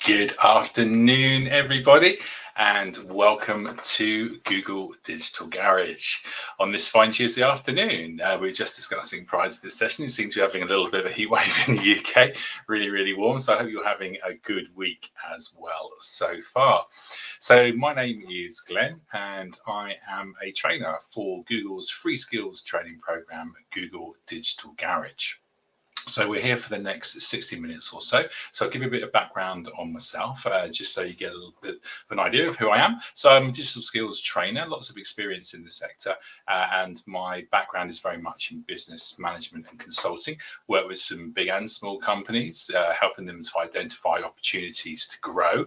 Good afternoon, everybody, and welcome to Google Digital Garage. On this fine Tuesday afternoon, we were just discussing prior to this session, it seems to be having a little bit of a heat wave in the UK, really, really warm. So I hope you're having a good week as well so far. So my name is Glenn, and I am a trainer for Google's free skills training program, Google Digital Garage. So we're here for the next 60 minutes or so. So I'll give you a bit of background on myself, just so you get a little bit of an idea of who I am. So I'm a digital skills trainer, lots of experience in the sector, and my background is very much in business management and consulting. Work with some big and small companies, helping them to identify opportunities to grow.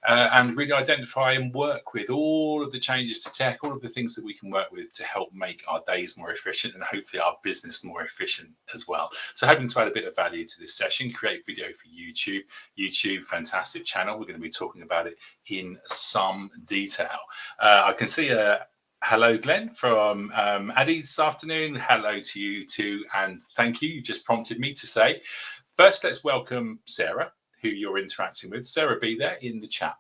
And really identify and work with all of the changes to tech, all of the things that we can work with to help make our days more efficient and hopefully our business more efficient as well. So hoping to add a bit of value to this session, create video for YouTube. YouTube, fantastic channel. We're going to be talking about it in some detail. I can see hello, Glenn, from Addy this afternoon. Hello to you too. And thank you. You just prompted me to say, first, let's welcome Sarah, who you're interacting with. Sarah, be there in the chat.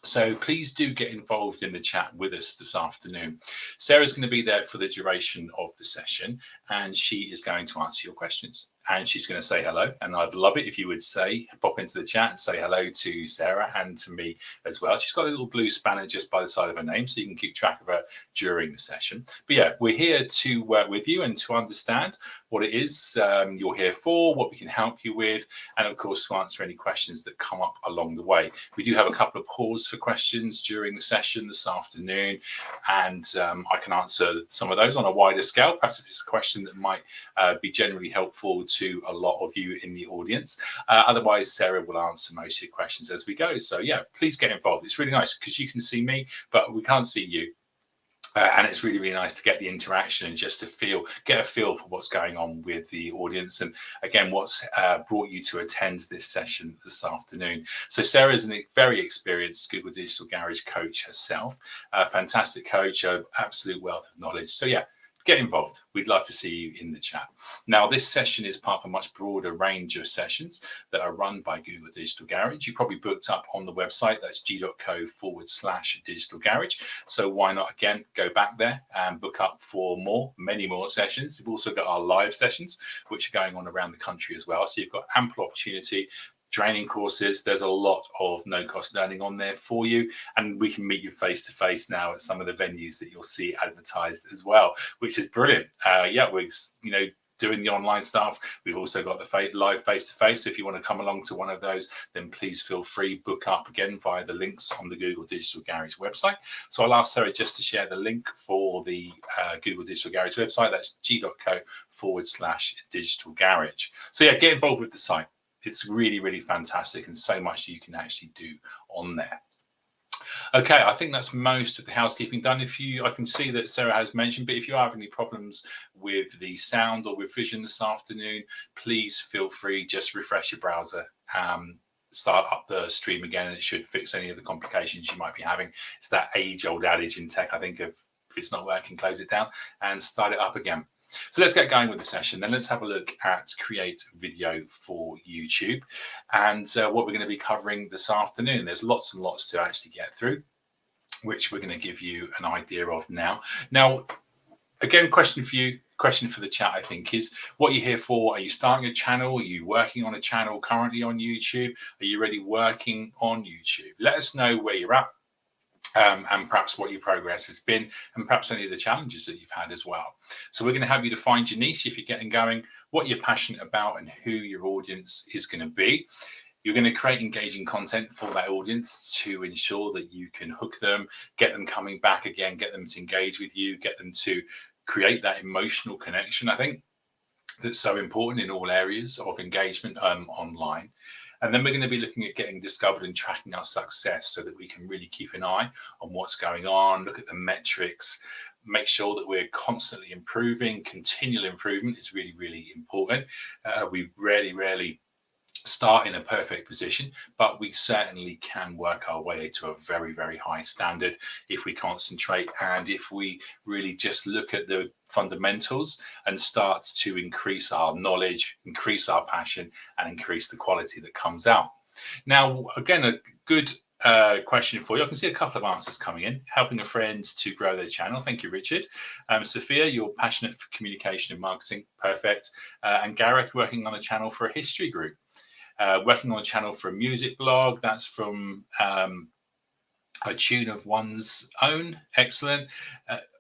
So please do get involved in the chat with us this afternoon. Sarah's going to be there for the duration of the session, and she is going to answer your questions. And she's going to say hello. And I'd love it if you would pop into the chat and say hello to Sarah and to me as well. She's got a little blue spanner just by the side of her name, so you can keep track of her during the session. But yeah, we're here to work with you and to understand what it is you're here for, what we can help you with, and of course to answer any questions that come up along the way. We do have a couple of calls for questions during the session this afternoon, and I can answer some of those on a wider scale. Perhaps if it's a question that might be generally helpful to a lot of you in the audience. Otherwise, Sarah will answer most of your questions as we go. So yeah, please get involved. It's really nice because you can see me, but we can't see you. And it's really, really nice to get the interaction and just to get a feel for what's going on with the audience. And again, what's brought you to attend this session this afternoon. So Sarah is a very experienced Google Digital Garage coach herself, a fantastic coach, an absolute wealth of knowledge. So yeah, get involved. We'd love to see you in the chat. Now, this session is part of a much broader range of sessions that are run by Google Digital Garage. You probably booked up on the website. That's g.co/digital garage. So why not, again, go back there and book up for many more sessions. We've also got our live sessions, which are going on around the country as well. So you've got ample opportunity. Training courses, there's a lot of no-cost learning on there for you, and we can meet you face-to-face now at some of the venues that you'll see advertised as well, which is brilliant. Yeah, we're doing the online stuff. We've also got the live face-to-face. So if you want to come along to one of those, then please feel free, book up again via the links on the Google Digital Garage website. So I'll ask Sarah just to share the link for the Google Digital Garage website. That's g.co/digital garage. So yeah, get involved with the site. It's really, really fantastic, and so much you can actually do on there. Okay, I think that's most of the housekeeping done. I can see that Sarah has mentioned, but if you have any problems with the sound or with vision this afternoon, please feel free, just refresh your browser, start up the stream again, and it should fix any of the complications you might be having. It's that age-old adage in tech, I think, of if it's not working, close it down and start it up again. So let's get going with the session. Then let's have a look at create video for YouTube and what we're going to be covering this afternoon. There's lots and lots to actually get through, which we're going to give you an idea of now. Now, again, question for you, question for the chat, I think, is what are you here for? Are you starting a channel? Are you working on a channel currently on YouTube? Are you already working on YouTube? Let us know where you're at. And perhaps what your progress has been, and perhaps any of the challenges that you've had as well. So we're going to help you to find your niche if you're getting going, what you're passionate about, and who your audience is going to be. You're going to create engaging content for that audience to ensure that you can hook them, get them coming back again, get them to engage with you, get them to create that emotional connection, I think, that's so important in all areas of engagement online. And then we're going to be looking at getting discovered and tracking our success so that we can really keep an eye on what's going on, look at the metrics, make sure that we're constantly improving. Continual improvement is really, really important. We rarely start in a perfect position, but we certainly can work our way to a very, very high standard if we concentrate and if we really just look at the fundamentals and start to increase our knowledge, increase our passion, and increase the quality that comes out. Now, again, a good question for you. I can see a couple of answers coming in. Helping a friend to grow their channel. Thank you, Richard. Sophia, you're passionate for communication and marketing. Perfect. And Gareth, working on a channel for a history group. Working on a channel for a music blog. That's from a tune of one's own. Excellent.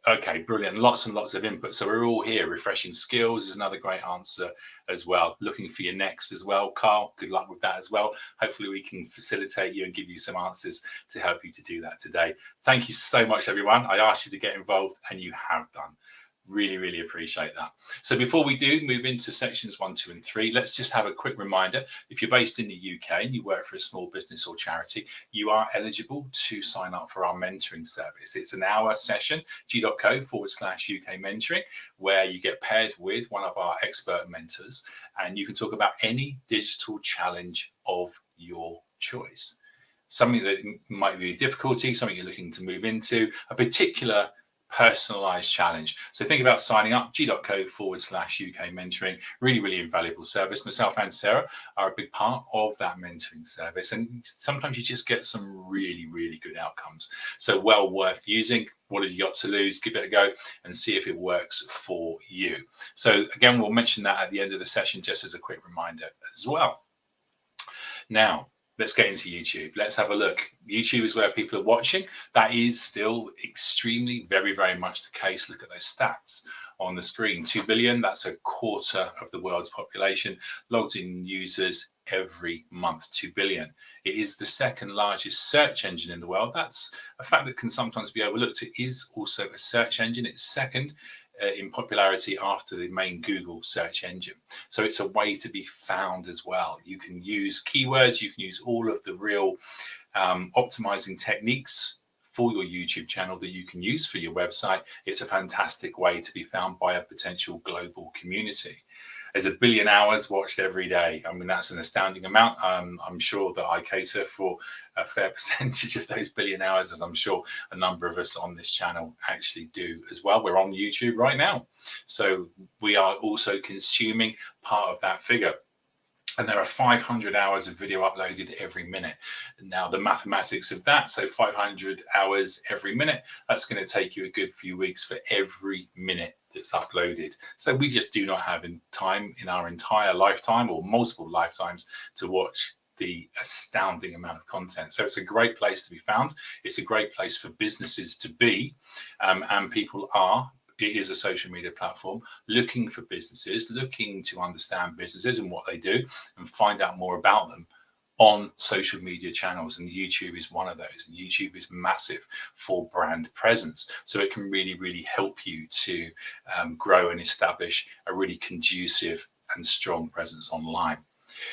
Okay, brilliant. Lots and lots of input. So we're all here. Refreshing skills is another great answer as well. Looking for your next as well. Carl, good luck with that as well. Hopefully we can facilitate you and give you some answers to help you to do that today. Thank you so much, everyone. I asked you to get involved and you have done. Really, really appreciate that. So before we do move into sections 1, 2, and 3, let's just have a quick reminder. If you're based in the UK and you work for a small business or charity, you are eligible to sign up for our mentoring service. It's an hour session, g.co/UK mentoring, where you get paired with one of our expert mentors and you can talk about any digital challenge of your choice. Something that might be a difficulty, something you're looking to move into, a particular personalized challenge. So think about signing up, g.co/UK mentoring. Really, really invaluable service. Myself and Sarah are a big part of that mentoring service. And sometimes you just get some really, really good outcomes. So well worth using. What have you got to lose? Give it a go and see if it works for you. So again, we'll mention that at the end of the session, just as a quick reminder as well. Now, let's get into YouTube. Let's have a look. YouTube is where people are watching. That is still extremely, very, very much the case. Look at those stats on the screen. 2 billion, that's a quarter of the world's population. Logged in users every month, 2 billion. It is the second largest search engine in the world. That's a fact that can sometimes be overlooked. It is also a search engine. It's second in popularity after the main Google search engine. So it's a way to be found as well. You can use keywords, you can use all of the real optimizing techniques for your YouTube channel that you can use for your website. It's a fantastic way to be found by a potential global community. There's 1 billion hours watched every day. I mean, that's an astounding amount. I'm sure that I cater for a fair percentage of those 1 billion hours, as I'm sure a number of us on this channel actually do as well. We're on YouTube right now. So we are also consuming part of that figure. And there are 500 hours of video uploaded every minute. Now, the mathematics of that, so 500 hours every minute, that's going to take you a good few weeks for every minute that's uploaded. So we just do not have time in our entire lifetime or multiple lifetimes to watch the astounding amount of content. So it's a great place to be found. It's a great place for businesses to be, and people are. It is a social media platform looking for businesses, looking to understand businesses and what they do and find out more about them on social media channels. And YouTube is one of those. And YouTube is massive for brand presence. So it can really, really help you to grow and establish a really conducive and strong presence online.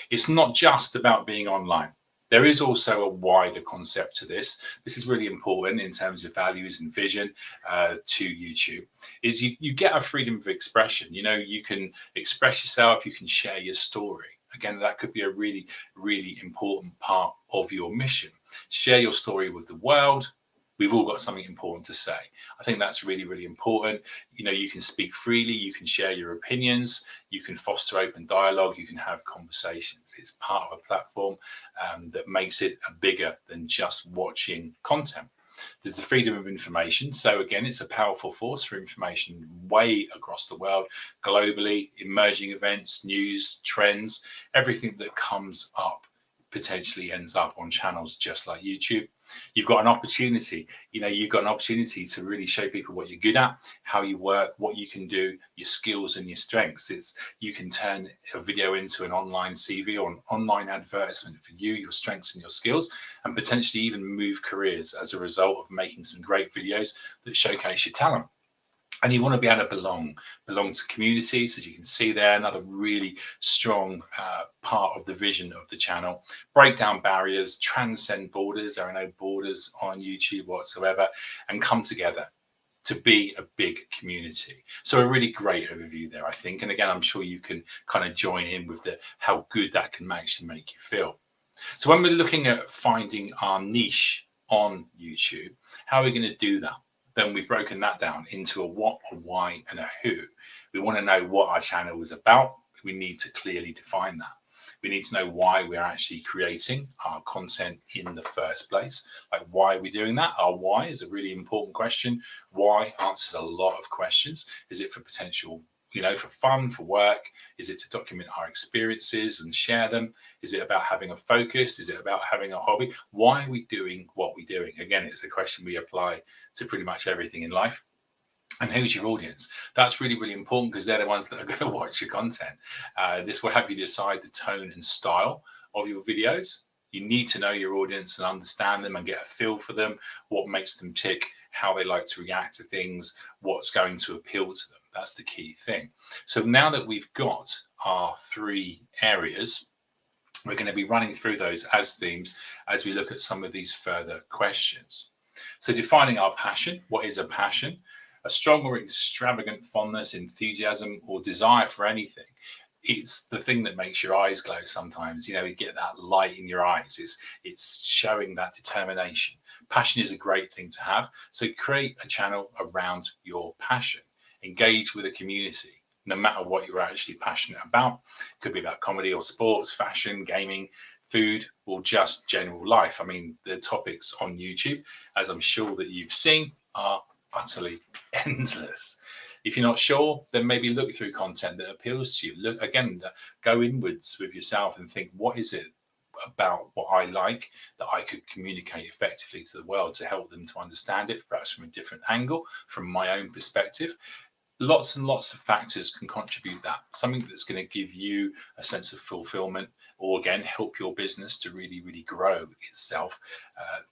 It's not just about being online. There is also a wider concept to this. This is really important in terms of values and vision to YouTube, is you get a freedom of expression. You know, you can express yourself, you can share your story. Again, that could be a really, really important part of your mission. Share your story with the world. We've all got something important to say. I think that's really, really important. You know, you can speak freely, you can share your opinions, you can foster open dialogue, you can have conversations. It's part of a platform that makes it bigger than just watching content. There's the freedom of information. So again, it's a powerful force for information way across the world, globally, emerging events, news, trends, everything that comes up potentially ends up on channels just like YouTube. You've got an opportunity, you've got an opportunity to really show people what you're good at, how you work, what you can do, your skills and your strengths. You can turn a video into an online CV or an online advertisement for you, your strengths and your skills, and potentially even move careers as a result of making some great videos that showcase your talent. And you want to be able to belong to communities, as you can see there, another really strong part of the vision of the channel. Break down barriers, transcend borders. There are no borders on YouTube whatsoever, and come together to be a big community. So a really great overview there, I think. And again, I'm sure you can kind of join in with how good that can actually make you feel. So when we're looking at finding our niche on YouTube, how are we going to do that? Then we've broken that down into a what, a why, and a who. We want to know what our channel is about. we need to clearly define that. We need to know why we're actually creating our content in the first place. Like, why are we doing that? Our why is a really important question. Why answers a lot of questions. Is it for potential, for fun, for work? Is it to document our experiences and share them? Is it about having a focus? Is it about having a hobby? Why are we doing what we're doing? Again, it's a question we apply to pretty much everything in life. And who's your audience? That's really, really important, because they're the ones that are going to watch your content. This will help you decide the tone and style of your videos. You need to know your audience and understand them and get a feel for them, what makes them tick, how they like to react to things, what's going to appeal to them. That's the key thing. So now that we've got our 3 areas, we're going to be running through those as themes as we look at some of these further questions. So defining our passion. What is a passion? A strong or extravagant fondness, enthusiasm, or desire for anything. It's the thing that makes your eyes glow sometimes. You get that light in your eyes. It's showing that determination. Passion is a great thing to have. So create a channel around your passion. Engage with a community, no matter what you're actually passionate about. It could be about comedy or sports, fashion, gaming, food, or just general life. I mean, the topics on YouTube, as I'm sure that you've seen, are utterly endless. If you're not sure, then maybe look through content that appeals to you. Look again, go inwards with yourself and think, what is it about what I like that I could communicate effectively to the world to help them to understand it, perhaps from a different angle, from my own perspective. Lots and lots of factors can contribute that. Something that's going to give you a sense of fulfillment, or again, help your business to really, really grow itself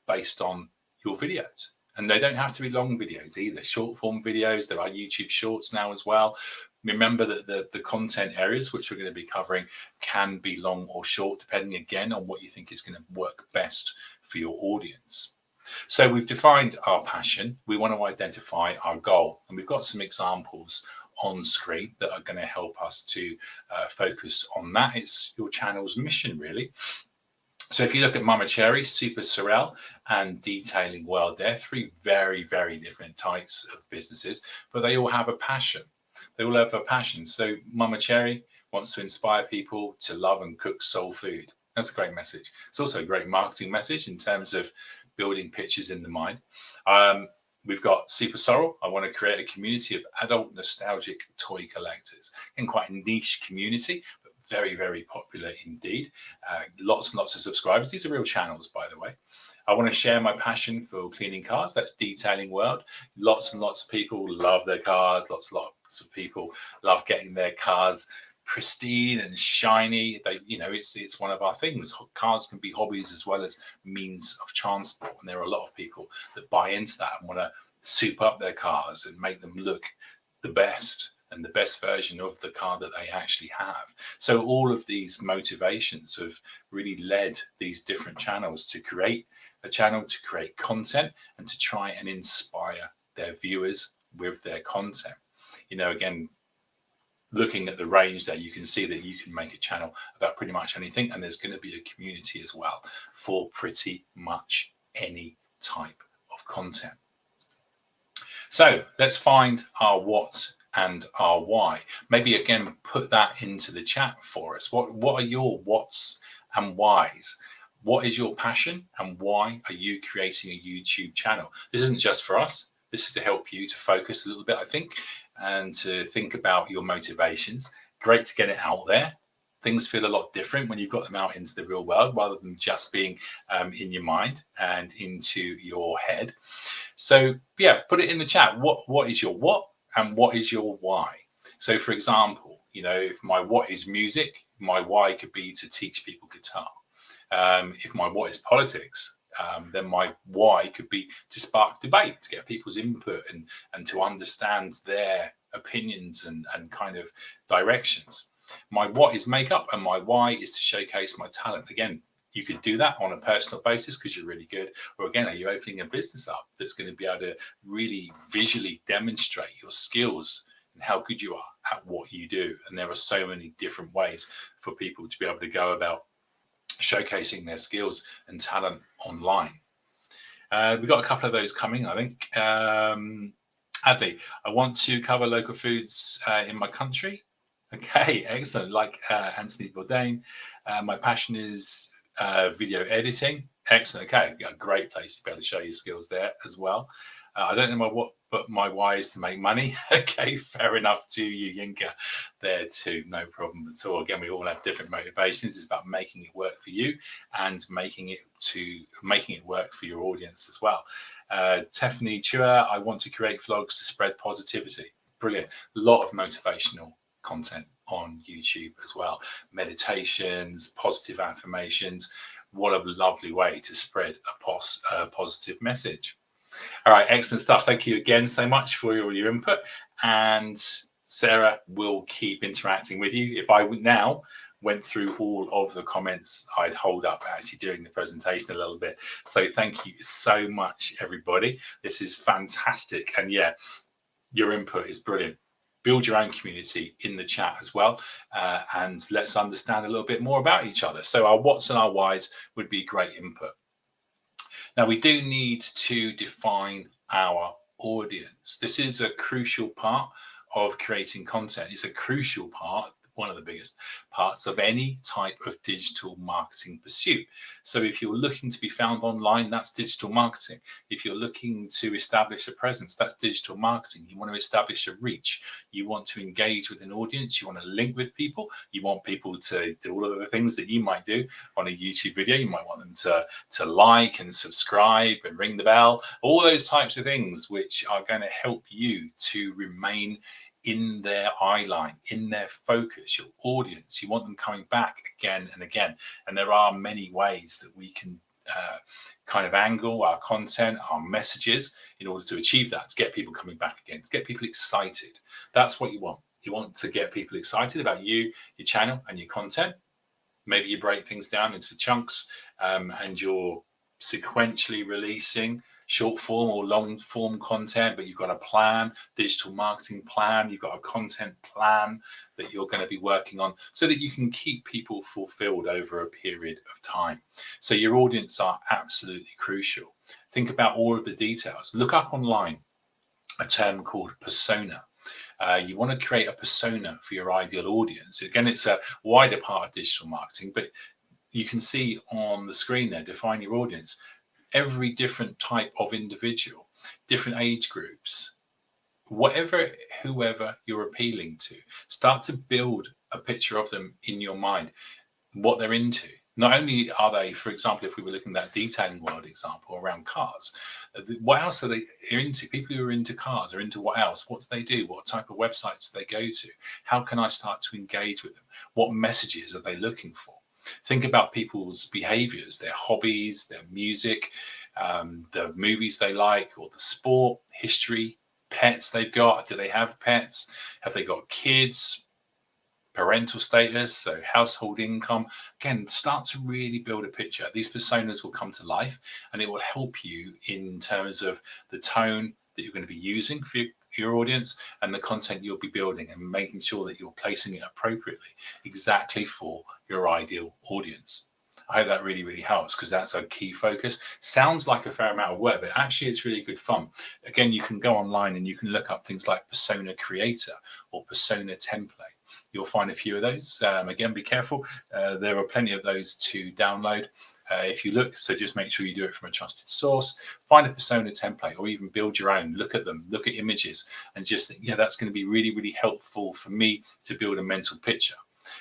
based on your videos. And they don't have to be long videos either. Short form videos, there are YouTube shorts now as well. Remember that the content areas which we're going to be covering can be long or short, depending again on what you think is going to work best for your audience. So we've defined our passion. We want to identify our goal. And we've got some examples on screen that are going to help us to focus on that. It's your channel's mission, really. So if you look at Mama Cherry, Super Sorrel, and Detailing World, they're 3 very, very different types of businesses, but they all have a passion. They all have a passion. So Mama Cherry wants to inspire people to love and cook soul food. That's a great message. It's also a great marketing message in terms of building pictures in the mind. We've got Super Sorrel. I want to create a community of adult nostalgic toy collectors. In quite a niche community, but very, very popular indeed. Lots and lots of subscribers. These are real channels, by the way. I want to share my passion for cleaning cars. That's Detailing World. Lots and lots of people love their cars. Lots and lots of people love getting their cars pristine and shiny. It's one of our things. Cars can be hobbies as well as means of transport, and there are a lot of people that buy into that and want to soup up their cars and make them look the best and the best version of the car that they actually have. So all of these motivations have really led these different channels to create a channel, to create content, and to try and inspire their viewers with their content. Again, looking at the range there, you can see that you can make a channel about pretty much anything, and there's going to be a community as well for pretty much any type of content. So let's find our what and our why. Maybe again, put that into the chat for us. What are your whats and whys? What is your passion, and why are you creating a YouTube channel? This isn't just for us. This is to help you to focus a little bit, I think, and to think about your motivations. Great to get it out there. Things feel a lot different when you've got them out into the real world, rather than just being in your mind and into your head. So yeah, put it in the chat. What is your what, and what is your why? So for example, if my what is music, my why could be to teach people guitar. If my what is politics, then my why could be to spark debate, to get people's input and to understand their opinions and kind of directions. My what is makeup, and my why is to showcase my talent. Again, you could do that on a personal basis because you're really good. Or again, are you opening a business up that's going to be able to really visually demonstrate your skills and how good you are at what you do? And there are so many different ways for people to be able to go about showcasing their skills and talent online. We've got a couple of those coming, I think. Adley, I want to cover local foods in my country. Okay, excellent. Like Anthony Bourdain, my passion is video editing. Excellent. Okay, a great place to be able to show your skills there as well. I don't know my what, but my why is to make money. Okay, fair enough to you, Yinka. There too, no problem at all. Again, we all have different motivations. It's about making it work for you and making it work for your audience as well. Tiffany Chua, I want to create vlogs to spread positivity. Brilliant. A lot of motivational content on YouTube as well. Meditations, positive affirmations. What a lovely way to spread a positive message. All right, excellent stuff. Thank you again so much for your input. And Sarah will keep interacting with you. If I now went through all of the comments, I'd hold up actually during the presentation a little bit. So thank you so much, everybody. This is fantastic. And yeah, your input is brilliant. Build your own community in the chat as well, and let's understand a little bit more about each other. So our whats and our whys would be great input. Now we do need to define our audience. This is a crucial part of creating content. It's a crucial part, one of the biggest parts of any type of digital marketing pursuit. So if you're looking to be found online, that's digital marketing. If you're looking to establish a presence, that's digital marketing. You want to establish a reach. You want to engage with an audience. You want to link with people. You want people to do all of the things that you might do on a YouTube video. You might want them to like and subscribe and ring the bell, all those types of things which are going to help you to remain in their eye line, in their focus, your audience. You want them coming back again and again. And there are many ways that we can kind of angle our content, our messages in order to achieve that, to get people coming back again, to get people excited. That's what you want. You want to get people excited about you, your channel, and your content. Maybe you break things down into chunks and you're sequentially releasing short form or long form content, but you've got a plan, digital marketing plan, you've got a content plan that you're going to be working on so that you can keep people fulfilled over a period of time. So your audience are absolutely crucial. Think about all of the details. Look up online a term called persona. You want to create a persona for your ideal audience. Again, it's a wider part of digital marketing, but you can see on the screen there, define your audience. Every different type of individual, different age groups, whoever you're appealing to, start to build a picture of them in your mind, what they're into. Not only are they, for example, if we were looking at that detailing world example around cars, what else are they into? People who are into cars are into what else? What do they do? What type of websites do they go to? How can I start to engage with them? What messages are they looking for? Think about people's behaviors, their hobbies, their music, the movies they like, or the sport, history, pets they've got. Do they have pets? Have they got kids? Parental status, so household income. Again, start to really build a picture. These personas will come to life and it will help you in terms of the tone that you're going to be using for your audience and the content you'll be building, and making sure that you're placing it appropriately exactly for your ideal audience. I hope that really, really helps, because that's a key focus. Sounds like a fair amount of work, but actually it's really good fun. Again, you can go online and you can look up things like persona creator or persona template. You'll find a few of those. Again, be careful. There are plenty of those to download if you look. So just make sure you do it from a trusted source. Find a persona template or even build your own. Look at them, look at images, and just think, yeah, that's going to be really, really helpful for me to build a mental picture.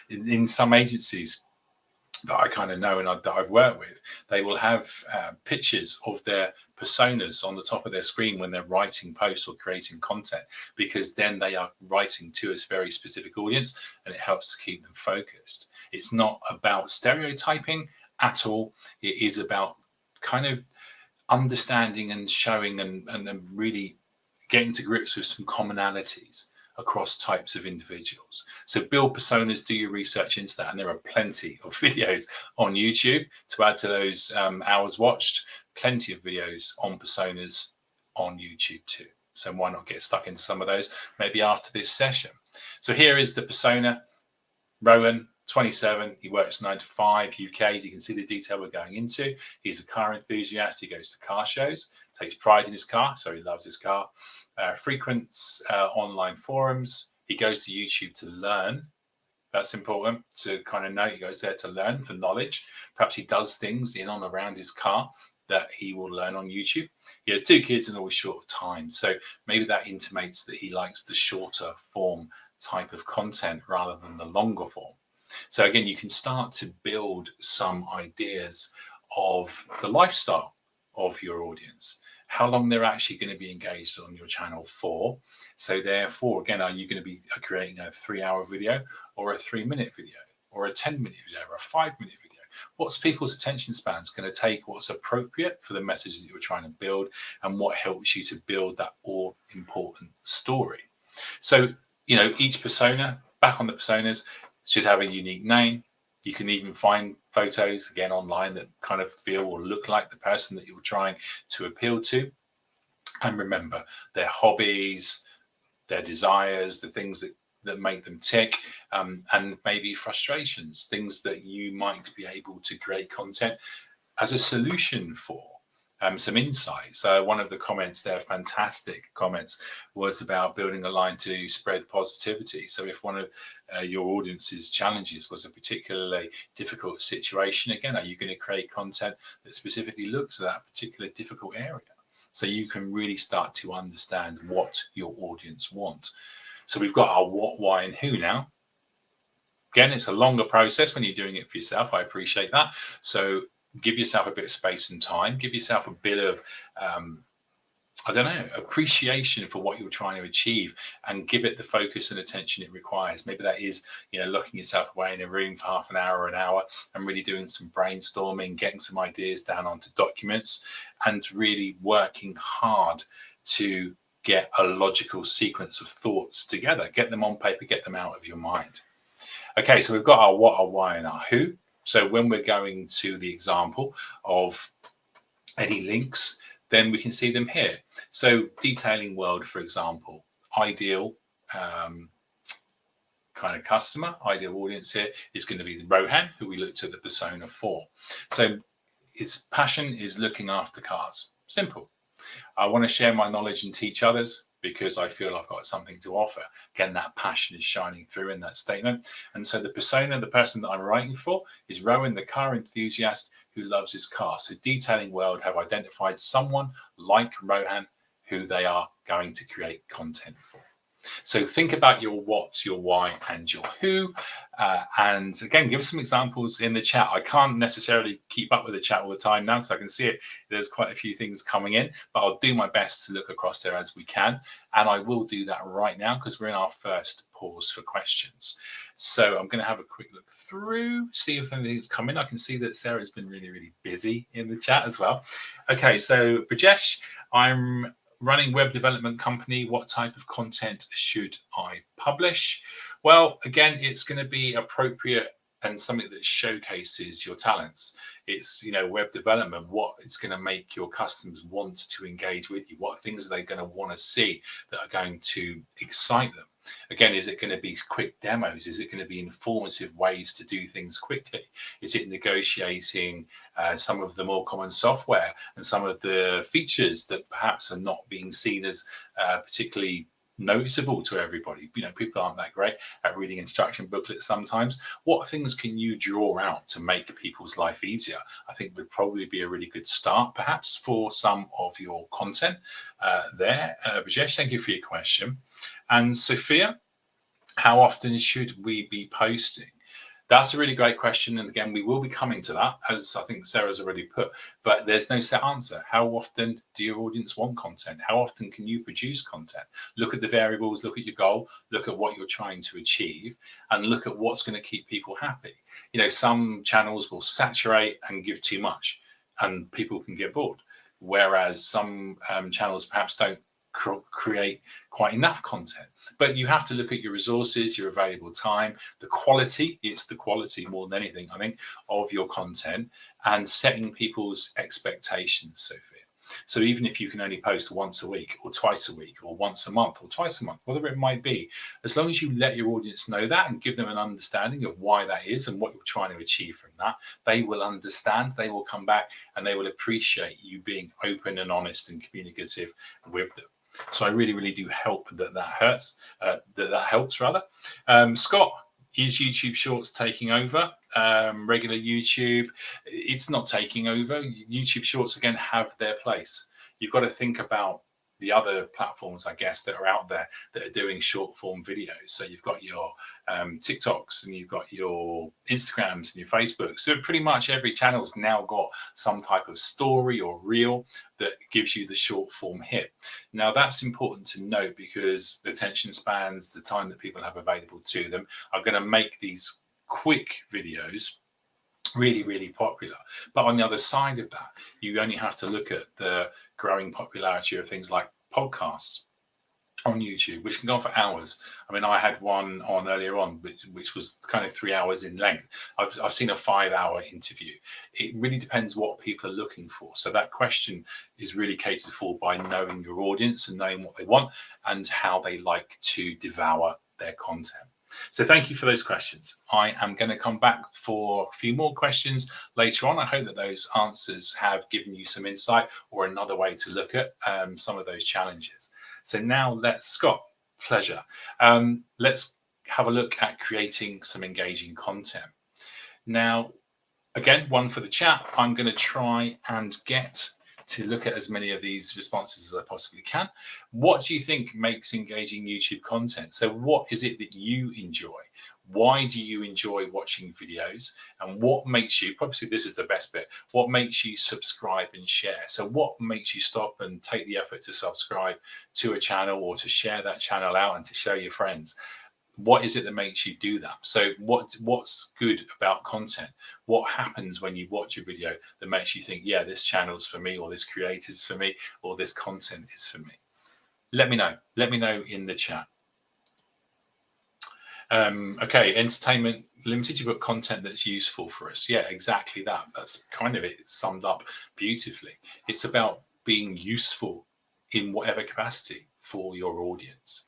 In some agencies that I kind of know and that I've worked with, they will have pictures of their personas on the top of their screen when they're writing posts or creating content, because then they are writing to a very specific audience and it helps to keep them focused. It's not about stereotyping at all. It is about kind of understanding and showing and really getting to grips with some commonalities across types of individuals. So build personas, do your research into that. And there are plenty of videos on YouTube to add to those hours watched, plenty of videos on personas on YouTube too. So why not get stuck into some of those maybe after this session? So here is the persona. Rowan, 27, he works 9 to 5, UK. You can see the detail we're going into. He's a car enthusiast. He goes to car shows, takes pride in his car, so he loves his car. Frequents online forums. He goes to YouTube to learn That's important to kind of note. He goes there to learn for knowledge. Perhaps he does things in on around his car that he will learn on YouTube. He has 2 kids and always short of time. So maybe that intimates that he likes the shorter form type of content rather than the longer form. So again, you can start to build some ideas of the lifestyle of your audience, how long they're actually going to be engaged on your channel for. So therefore, again, are you going to be creating a 3-hour video or a 3-minute video or a 10-minute video or a 5-minute video? What's people's attention spans going to take? What's appropriate for the message that you're trying to build, and what helps you to build that all important story? So, each persona, back on the personas, should have a unique name. You can even find photos again online that kind of feel or look like the person that you're trying to appeal to. And remember, their hobbies, their desires, the things that make them tick, and maybe frustrations, things that you might be able to create content as a solution for. Some insights. One of the comments there, fantastic comments, was about building a line to spread positivity. So if one of your audience's challenges was a particularly difficult situation, again, are you going to create content that specifically looks at that particular difficult area, so you can really start to understand what your audience want? So we've got our what, why, and who now. Again, it's a longer process when you're doing it for yourself. I appreciate that. So give yourself a bit of space and time. Give yourself a bit of, appreciation for what you're trying to achieve, and give it the focus and attention it requires. Maybe that is, locking yourself away in a room for half an hour or an hour and really doing some brainstorming, getting some ideas down onto documents, and really working hard to get a logical sequence of thoughts together. Get them on paper, get them out of your mind. Okay, so we've got our what, our why, and our who. So when we're going to the example of any links, then we can see them here. So detailing world, for example, ideal kind of customer, ideal audience here is going to be Rohan, who we looked at the persona for. So his passion is looking after cars. Simple. I want to share my knowledge and teach others because I feel I've got something to offer. Again, that passion is shining through in that statement. And so the persona, the person that I'm writing for, is Rowan, the car enthusiast who loves his car. So detailing world have identified someone like Rohan who they are going to create content for. So think about your what, your why, and your who. And again, give us some examples in the chat. I can't necessarily keep up with the chat all the time now because I can see it. There's quite a few things coming in, but I'll do my best to look across there as we can. And I will do that right now because we're in our first pause for questions. So I'm going to have a quick look through, see if anything's come in. I can see that Sarah's been really, really busy in the chat as well. Okay, so Brajesh, I'm running web development company. What type of content should I publish? Well, again, it's going to be appropriate and something that showcases your talents. It's, web development, what it's going to make your customers want to engage with you. What things are they going to want to see that are going to excite them? Again, is it going to be quick demos? Is it going to be informative ways to do things quickly? Is it negotiating some of the more common software and some of the features that perhaps are not being seen as particularly noticeable to everybody? People aren't that great at reading instruction booklets sometimes. What things can you draw out to make people's life easier? I think would probably be a really good start, perhaps, for some of your content there. Rajesh, thank you for your question. And Sophia, how often should we be posting? That's a really great question. And again, we will be coming to that, as I think Sarah's already put, but there's no set answer. How often do your audience want content? How often can you produce content? Look at the variables, look at your goal, look at what you're trying to achieve, and look at what's going to keep people happy. Some channels will saturate and give too much, and people can get bored. Whereas some channels perhaps don't create quite enough content. But you have to look at your resources, your available time, the quality. It's the quality more than anything, I think, of your content, and setting people's expectations, Sophia. So even if you can only post once a week or twice a week or once a month or twice a month, whatever it might be, as long as you let your audience know that and give them an understanding of why that is and what you're trying to achieve from that, they will understand, they will come back, and they will appreciate you being open and honest and communicative with them. So I really, really do hope that helps rather. Scott, Is YouTube Shorts taking over regular YouTube? It's not taking over. YouTube Shorts, again, have their place. You've got to think about the other platforms, I guess, that are out there that are doing short form videos. So you've got your TikToks and you've got your Instagrams and your Facebooks. So pretty much every channel's now got some type of story or reel that gives you the short form hit. Now that's important to note because the attention spans, the time that people have available to them, are going to make these quick videos really, really popular. But on the other side of that, you only have to look at the growing popularity of things like podcasts on YouTube, which can go on for hours. I mean, I had one on earlier on, which was kind of 3 hours in length. I've seen a 5-hour interview. It really depends what people are looking for. So that question is really catered for by knowing your audience and knowing what they want and how they like to devour their content. So thank you for those questions. I am going to come back for a few more questions later on. I hope that those answers have given you some insight or another way to look at some of those challenges. So now Scott, pleasure. Let's have a look at creating some engaging content. Now, again, one for the chat. I'm going to try and get to look at as many of these responses as I possibly can. What do you think makes engaging YouTube content? So what is it that you enjoy? Why do you enjoy watching videos? And what makes you, probably this is the best bit, what makes you subscribe and share? So what makes you stop and take the effort to subscribe to a channel or to share that channel out and to show your friends? What is it that makes you do that? So what's good about content? What happens when you watch a video that makes you think, yeah, this channel's for me, or this creator's for me, or this content is for me? Let me know. Let me know in the chat. Okay, entertainment limited. You've got content that's useful for us. Yeah, exactly that. That's kind of it. It's summed up beautifully. It's about being useful in whatever capacity for your audience.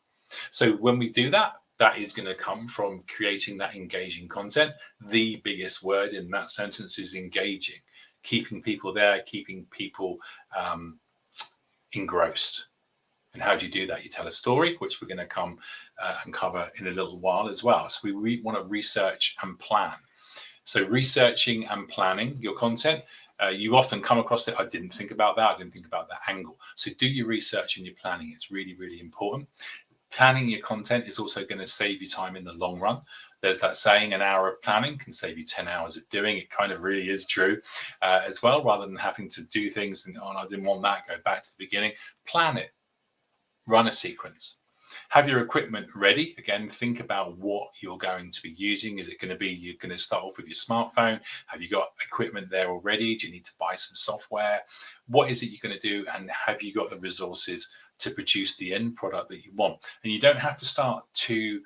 So when we do that, that is going to come from creating that engaging content. The biggest word in that sentence is engaging, keeping people there, keeping people engrossed. And how do you do that? You tell a story, which we're going to come and cover in a little while as well. So we want to research and plan. So researching and planning your content. You often come across it. I didn't think about that. I didn't think about that angle. So do your research and your planning. It's really, really important. Planning your content is also going to save you time in the long run. There's that saying, an hour of planning can save you 10 hours of doing. It kind of really is true as well, rather than having to do things and, oh, I didn't want that, go back to the beginning. Plan it. Run a sequence. Have your equipment ready. Again, think about what you're going to be using. Is it going to be, you're going to start off with your smartphone? Have you got equipment there already? Do you need to buy some software? What is it you're going to do? And have you got the resources to produce the end product that you want? And you don't have to start too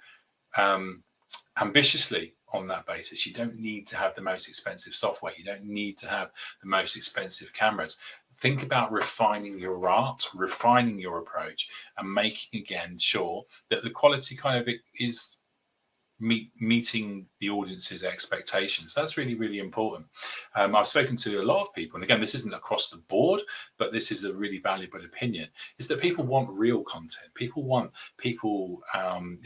ambitiously on that basis. You don't need to have the most expensive software. You don't need to have the most expensive cameras. Think about refining your art, refining your approach, and making, again, sure that the quality kind of is meeting the audience's expectations. That's really, really important. I've spoken to a lot of people, and again, this isn't across the board, but this is a really valuable opinion, is that people want real content. It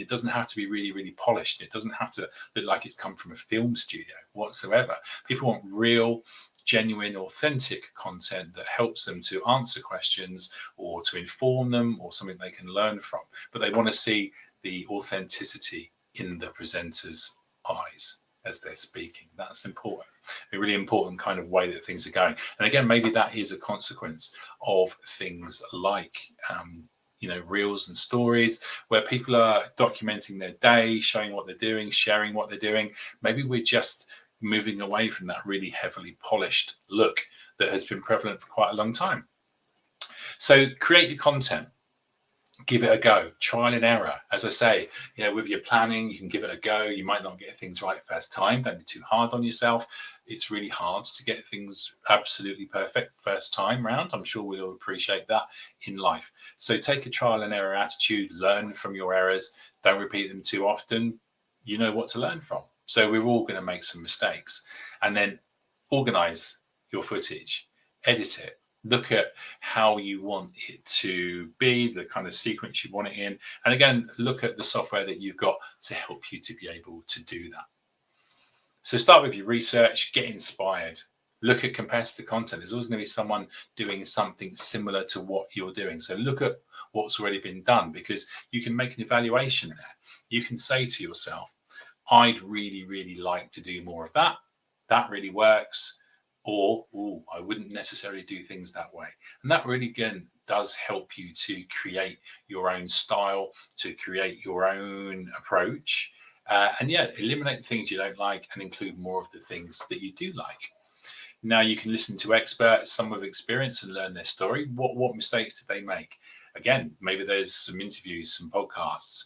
doesn't have to be really, really polished. It doesn't have to look like it's come from a film studio whatsoever. People want real, genuine, authentic content that helps them to answer questions or to inform them or something they can learn from. But they want to see the authenticity in the presenter's eyes as they're speaking. That's important. A really important kind of way that things are going. And again, maybe that is a consequence of things like reels and stories, where people are documenting their day, showing what they're doing, sharing what they're doing. Maybe we're just moving away from that really heavily polished look that has been prevalent for quite a long time. So create your content. Give it a go. Trial and error. As I say, with your planning, you can give it a go. You might not get things right first time. Don't be too hard on yourself. It's really hard to get things absolutely perfect first time round. I'm sure we'll appreciate that in life. So take a trial and error attitude. Learn from your errors. Don't repeat them too often. You know what to learn from. So we're all going to make some mistakes. And then organize your footage, edit it, Look at how you want it to be, the kind of sequence you want it in. And again, look at the software that you've got to help you to be able to do that. So start with your research, get inspired. Look at competitor content. There's always going to be someone doing something similar to what you're doing. So look at what's already been done, because you can make an evaluation there. You can say to yourself, I'd really, really like to do more of that. That really works. Or, oh, I wouldn't necessarily do things that way. And that really, again, does help you to create your own style, to create your own approach. And yeah, eliminate things you don't like and include more of the things that you do like. Now you can listen to experts, some with experience, and learn their story. What mistakes did they make? Again, maybe there's some interviews, some podcasts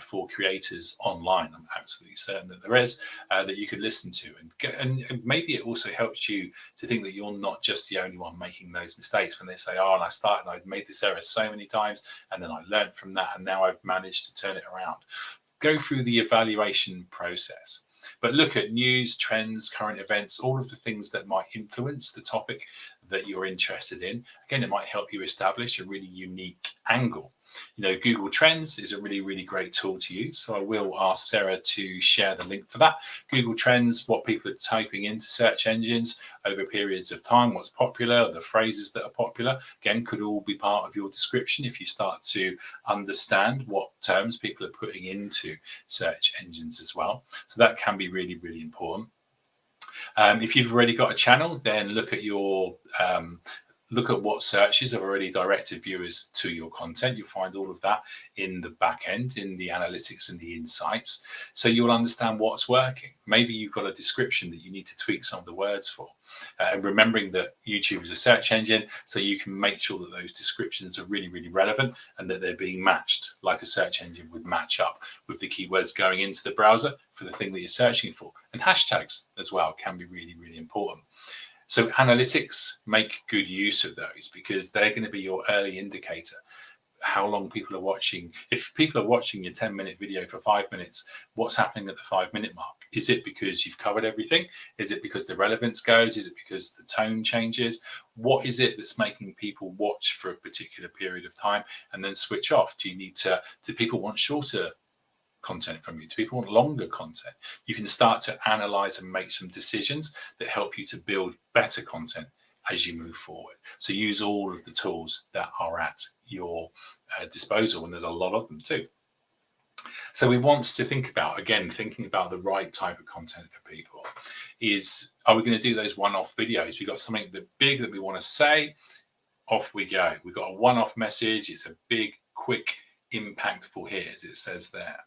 for creators online. I'm absolutely certain that there is, that you could listen to, and maybe it also helps you to think that you're not just the only one making those mistakes. When they say, "Oh, and I started, I've made this error so many times, and then I learned from that, and now I've managed to turn it around." Go through the evaluation process. But look at news, trends, current events, all of the things that might influence the topic that you're interested in. Again, it might help you establish a really unique angle. Google Trends is a really, really great tool to use. So I will ask Sarah to share the link for that. Google Trends, what people are typing into search engines over periods of time, what's popular, the phrases that are popular, again, could all be part of your description if you start to understand what terms people are putting into search engines as well. So that can be really, really important. If you've already got a channel, then look at what searches have already directed viewers to your content. You'll find all of that in the back end, in the analytics and the insights. So you'll understand what's working. Maybe you've got a description that you need to tweak some of the words for. And remembering that YouTube is a search engine, so you can make sure that those descriptions are really, really relevant and that they're being matched like a search engine would match up with the keywords going into the browser for the thing that you're searching for. And hashtags as well can be really, really important. So analytics, make good use of those, because they're going to be your early indicator. How long people are watching. If people are watching your 10-minute video for 5 minutes, what's happening at the 5-minute mark? Is it because you've covered everything? Is it because the relevance goes? Is it because the tone changes? What is it that's making people watch for a particular period of time and then switch off? Do people want shorter content from you? Do people want longer content? You can start to analyze and make some decisions that help you to build better content as you move forward. So use all of the tools that are at your disposal, and there's a lot of them too. So we want to think about, again, thinking about the right type of content for people is, are we going to do those one-off videos? We've got something big that we want to say, off we go. We've got a one-off message. It's a big, quick, impactful hit, as it says there.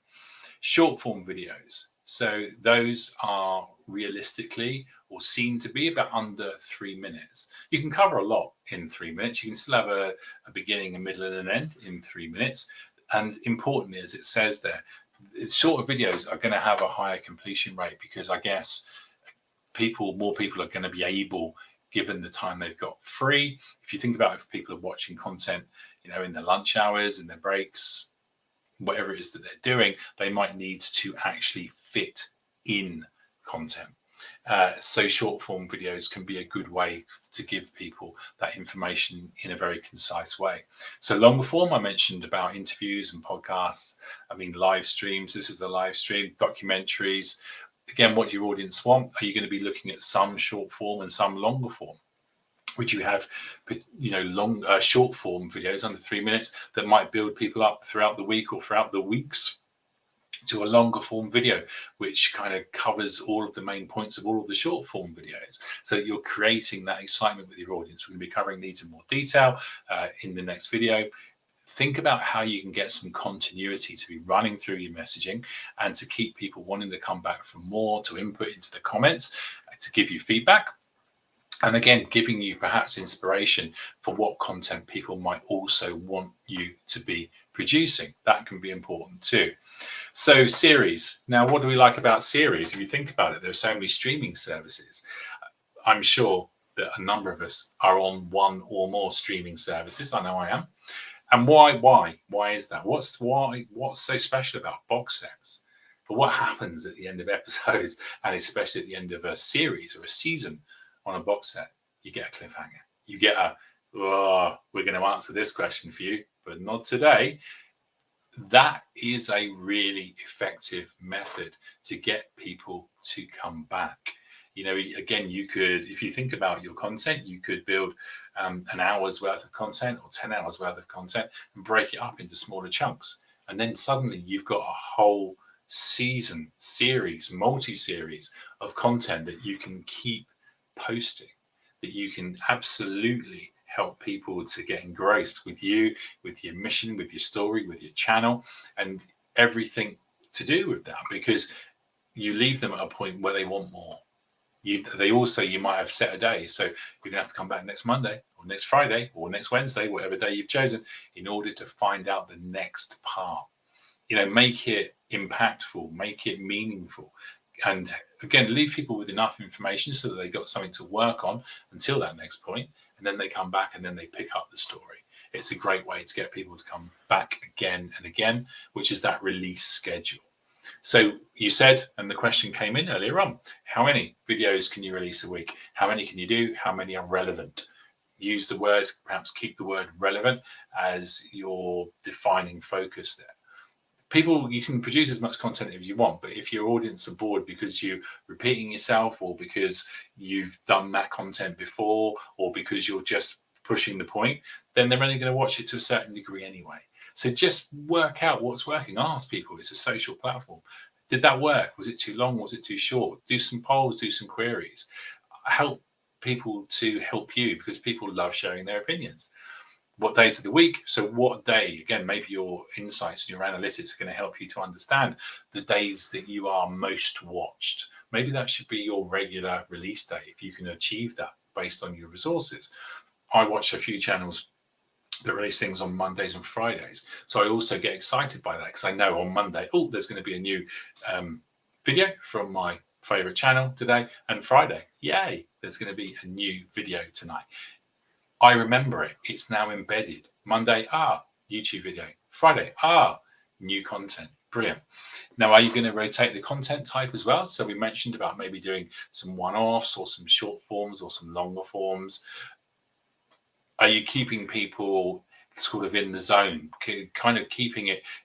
Short form videos. So those are realistically or seen to be about under 3 minutes. You can cover a lot in 3 minutes. You can still have a beginning, a middle, and an end in 3 minutes. And importantly, as it says there, shorter videos are going to have a higher completion rate, because I guess more people are going to be able, given the time they've got free. If you think about if people are watching content, in their lunch hours, in their breaks, whatever it is that they're doing, they might need to actually fit in content. So short form videos can be a good way to give people that information in a very concise way. So longer form, I mentioned about interviews and podcasts. Live streams. This is the live stream. Documentaries. Again, what your audience want. Are you going to be looking at some short form and some longer form? Would you have, long, short form videos under 3 minutes that might build people up throughout the week or throughout the weeks to a longer form video, which kind of covers all of the main points of all of the short form videos, so that you're creating that excitement with your audience? We're going to be covering these in more detail in the next video. Think about how you can get some continuity to be running through your messaging and to keep people wanting to come back for more, to input into the comments, to give you feedback. And again, giving you perhaps inspiration for what content people might also want you to be producing. That can be important too. So series. Now, what do we like about series? If you think about it, there are so many streaming services. I'm sure that a number of us are on one or more streaming services. I know I am. And why? Why is that? What's so special about box sets? But what happens at the end of episodes, and especially at the end of a series or a season on a box set? You get a cliffhanger. You get Oh, we're going to answer this question for you, but not today. That is a really effective method to get people to come back. Again, you could, if you think about your content, you could build an hour's worth of content or 10 hours worth of content and break it up into smaller chunks. And then suddenly you've got a whole series, multi-series of content that you can keep posting, that you can absolutely help people to get engrossed with you, with your mission, with your story, with your channel, and everything to do with that, because you leave them at a point where they want more. You might have set a day, so you're gonna have to come back next Monday or next Friday or next Wednesday, whatever day you've chosen, in order to find out the next part. Make it impactful, make it meaningful, and again, leave people with enough information so that they got something to work on until that next point, and then they come back and then they pick up the story. It's a great way to get people to come back again and again, which is that release schedule. So you said, and the question came in earlier on, how many videos can you release a week? How many can you do? How many are relevant? Use the word, perhaps keep the word relevant as your defining focus there. You can produce as much content as you want, but if your audience are bored because you're repeating yourself, or because you've done that content before, or because you're just pushing the point, then they're only going to watch it to a certain degree anyway. So just work out what's working. Ask people. It's a social platform. Did that work? Was it too long? Was it too short? Do some polls, do some queries. Help people to help you, because people love sharing their opinions. What days of the week? So what day, again, maybe your insights and your analytics are going to help you to understand the days that you are most watched. Maybe that should be your regular release day, if you can achieve that based on your resources. I watch a few channels that release things on Mondays and Fridays. So I also get excited by that, because I know on Monday, there's going to be a new video from my favorite channel today, and Friday, yay, there's going to be a new video tonight. I remember it. It's now embedded. Monday, YouTube video. Friday, new content. Brilliant. Now, are you going to rotate the content type as well? So we mentioned about maybe doing some one-offs or some short forms or some longer forms. Are you keeping people sort of in the zone, kind of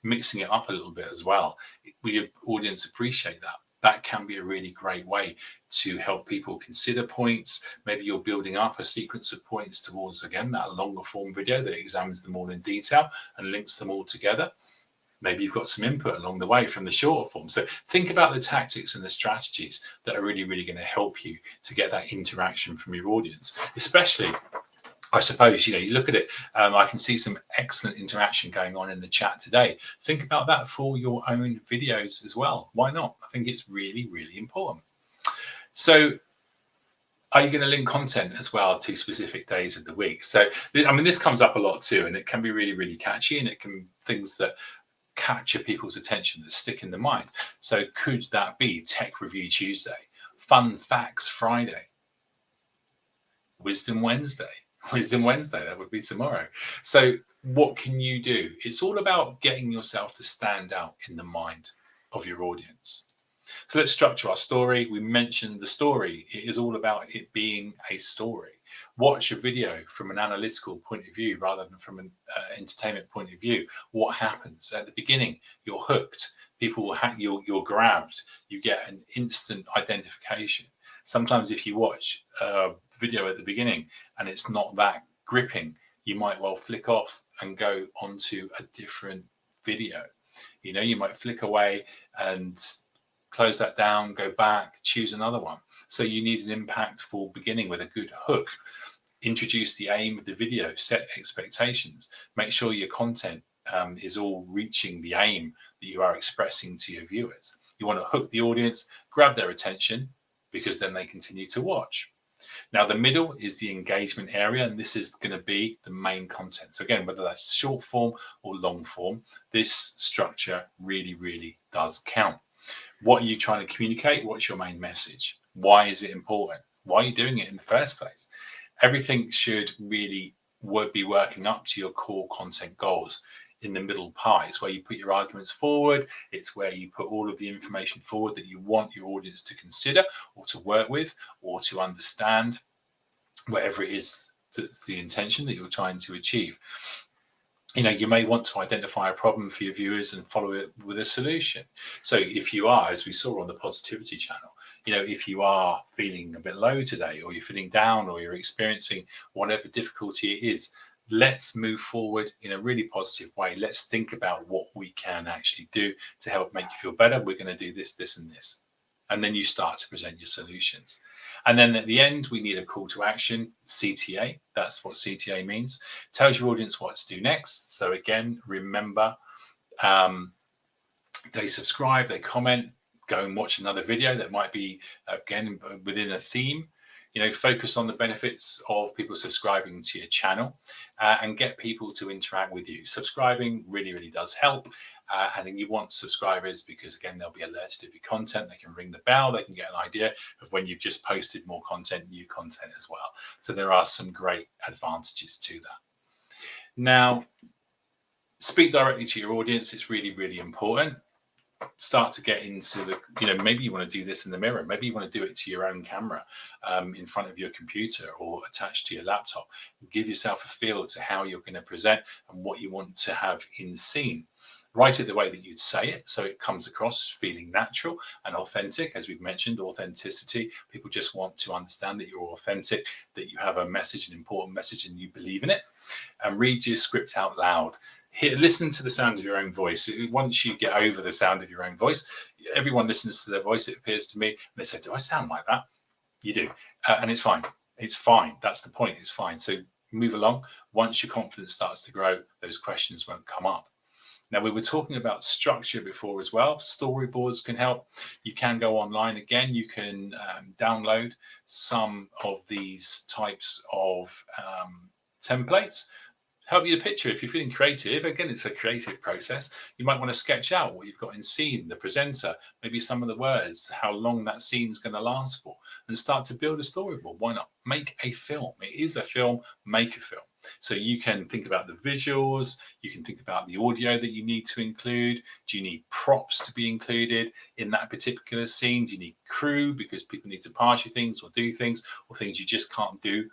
mixing it up a little bit as well? Will your audience appreciate that? That can be a really great way to help people consider points. Maybe you're building up a sequence of points towards, again, that longer form video that examines them all in detail and links them all together. Maybe you've got some input along the way from the shorter form. So think about the tactics and the strategies that are really, really going to help you to get that interaction from your audience, especially, I suppose, you look at it, I can see some excellent interaction going on in the chat today. Think about that for your own videos as well. Why not? I think it's really, really important. So are you going to link content as well to specific days of the week? So, this comes up a lot too, and it can be really, really catchy, and it can things that capture people's attention, that stick in the mind. So could that be Tech Review Tuesday, Fun Facts Friday, Wisdom Wednesday? That would be tomorrow. So what can you do? It's all about getting yourself to stand out in the mind of your audience. So let's structure our story. We mentioned the story. It is all about it being a story. Watch a video from an analytical point of view rather than from an entertainment point of view. What happens at the beginning? You're hooked. People you're grabbed. You get an instant identification. Sometimes if you watch a video at the beginning and it's not that gripping, you might well flick off and go onto a different video. You might flick away and close that down, go back, choose another one. So you need an impactful beginning with a good hook. Introduce the aim of the video, set expectations, make sure your content is all reaching the aim that you are expressing to your viewers. You want to hook the audience, grab their attention, because then they continue to watch. Now, the middle is the engagement area, and this is going to be the main content. So again, whether that's short form or long form, this structure really, really does count. What are you trying to communicate? What's your main message? Why is it important? Why are you doing it in the first place? Everything should really be working up to your core content goals. In the middle part, it's where you put your arguments forward. It's where you put all of the information forward that you want your audience to consider or to work with or to understand, whatever it is That's the intention that you're trying to achieve. You may want to identify a problem for your viewers and follow it with a solution. So if you are, as we saw on the positivity channel, if you are feeling a bit low today, or you're feeling down, or you're experiencing whatever difficulty it is, let's move forward in a really positive way. Let's think about what we can actually do to help make you feel better. We're going to do this, this, and this. And then you start to present your solutions. And then at the end, we need a call to action, CTA. That's what CTA means. Tells your audience what to do next. So again, remember, they subscribe, they comment, go and watch another video that might be, again, within a theme. Focus on the benefits of people subscribing to your channel, and get people to interact with you. Subscribing really, really does help. And then you want subscribers because, again, they'll be alerted of your content. They can ring the bell. They can get an idea of when you've just posted more content, new content as well. So there are some great advantages to that. Now, speak directly to your audience. It's really, really important. Start to get into the, maybe you want to do this in the mirror. Maybe you want to do it to your own camera, in front of your computer or attached to your laptop. Give yourself a feel to how you're going to present and what you want to have in scene. Write it the way that you'd say it, so it comes across feeling natural and authentic. As we've mentioned, authenticity. People just want to understand that you're authentic, that you have a message, an important message, and you believe in it. And read your script out loud. Listen to the sound of your own voice. Once you get over the sound of your own voice, everyone listens to their voice, it appears to me, and they say, do I sound like that? You do. And it's fine. It's fine. That's the point. It's fine. So move along. Once your confidence starts to grow, those questions won't come up. Now, we were talking about structure before as well. Storyboards can help. You can go online. Again, you can download some of these types of templates. Help you to picture. If you're feeling creative, again, it's a creative process. You might want to sketch out what you've got in scene, the presenter, maybe some of the words, how long that scene's going to last for, and start to build a storyboard. Why not? Make a film. It is a film. Make a film. So you can think about the visuals. You can think about the audio that you need to include. Do you need props to be included in that particular scene? Do you need crew because people need to pass you things or do things, or things you just can't do